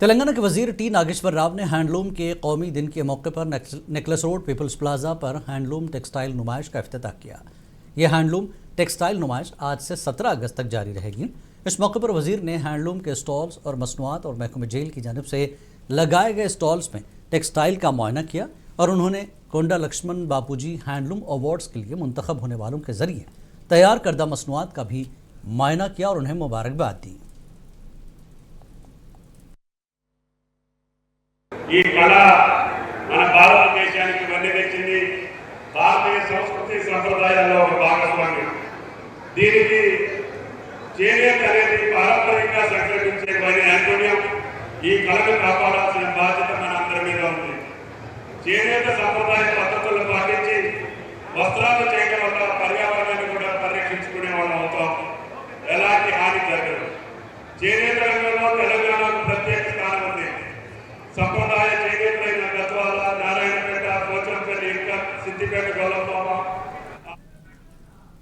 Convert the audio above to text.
तेलंगाना के वजीर टी नागेश्वर राव ने हैंडलूम के कौमी दिन के मौके पर नेकलेस रोड पीपल्स प्लाजा पर हैंडलूम टेक्सटाइल नुमाइश का इफ्तिताह किया। यह हैंडलूम टेक्सटाइल नुमाइश आज से 17 अगस्त तक जारी रहेगी। इस मौके पर वजीर ने हैंडलूम के स्टॉल्स और मसनूआत और महकमे जेल की जानिब से लगाए गए स्टॉल्स में टेक्सटाइल का मुआयना किया और उन्होंने कोंडा लक्ष्मण बापूजी हैंडलूम अवार्ड्स के लिए मुंतखब होने वालों के जरिए तैयार करदा मसनूआत का भी मुआयना किया और उन्हें मुबारकबाद दी। ఈ కళ మన భారతదేశానికి వన్నె తెచ్చింది। భారతీయ సంస్కృతి సంప్రదాయాల్లో ఒక భాగస్వామ్యం। దీనికి చేనేత అనేది పారంపరికంగా సంక్రమించే పని నైపుణ్యం। ఈ కళను కాపాడాల్సిన బాధ్యత మనందరి మీద ఉంది। చేనేత సంప్రదాయ పద్ధతులను పాటించి వస్త్రాలు చేయడం వల్ల పర్యావరణాన్ని కూడా పరిరక్షించుకునే వాళ్ళం అవుతాం। ఎలాంటి హాని జరగదు। చేనేత రంగంలో తెలంగాణకు ప్రత్యేక స్థానం ఉంది। సంప్రదాయ చేనేతలైన గద్వాల, నారాయణపేట, పోచంపల్లి, సిద్దిపేట, గొల్లపామ,